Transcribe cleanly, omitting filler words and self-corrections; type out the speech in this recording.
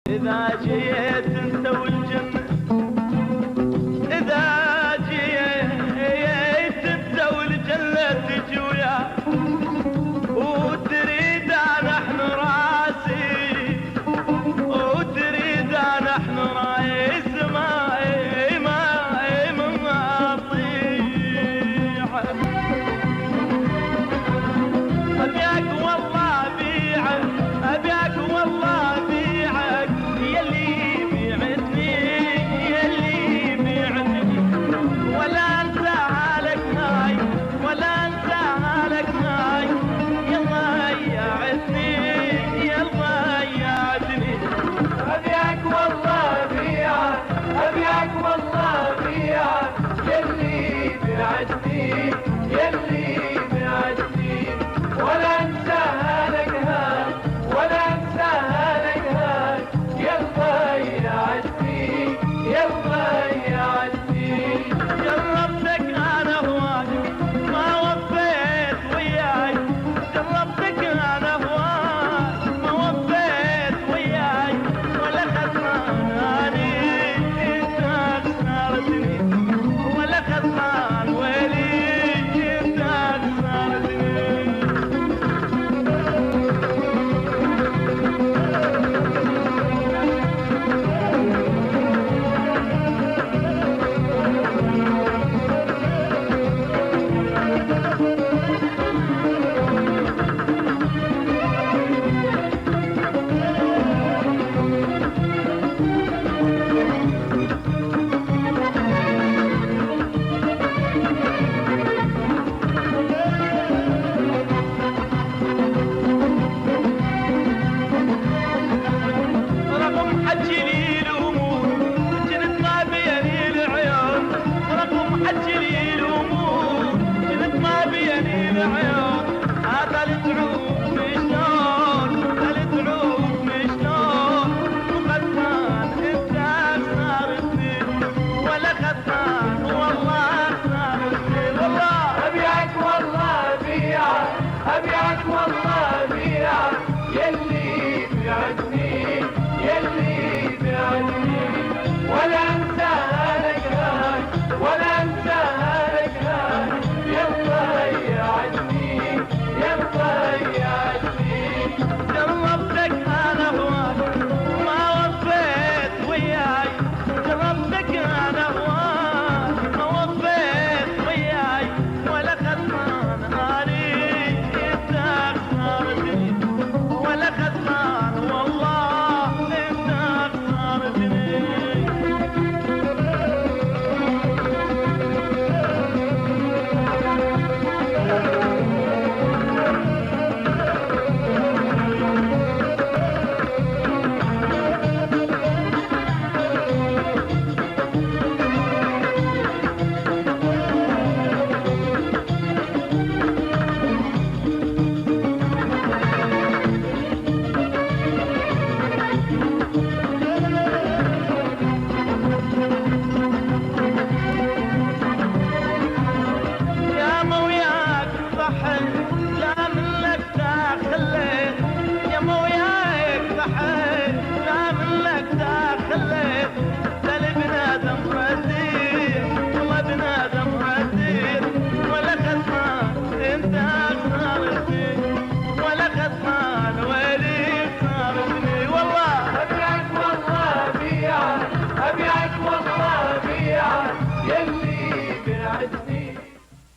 إذا جيت أنت والجنة، إذا جيت أنت والجنة تجي وياك وتريد نحن راسي، وتريد نحن رايس ما أطيع. أبيك والله بيعك، أبيك والله بيعك، يلي بيعتني يلي بيعتني، ولا انساها لك هاي ولا انساها لك هاي، يا ضيعتني يا ضيعتني. أبيك والله بيعك، أبيك والله بيعك، يلي بعدني يلي بعدني، ولا انساها لك هاي ولا انساها لك هاي، يا ضيعتني يا ضيعتني. جربتك انا هواك ما وفيت وياي، جربتك انا هواك ما وفيت وياي، ولا خسران اني انت خسرتني، ولا خسران ويلي انت خسرتني. رقم حجلي الامور كنت ما بيني العيون، رقم حجلي الامور كنت ما بيني العيون. هذا التعوب شلون هذا التعوب شلون، وخسران انت خسرتني ولا خسران والله خسرتني والله. أبيك والله بيعك، أبيك والله بيعك، يلي بعدني يلي بعدني، ولا انساها لك هاي ولا انساها لك هاي، يا ضيعتني يا ضيعتني. جربتك انا هواك ما وفيت وياي، جربتك انا هواك ما وفيت وياي، ولا خسران اني انت خسرتني، ولا خسران والله انت خسرتني. يا موياك صحن لا منك تخليت، يا موياك صحن لا منك تخليت،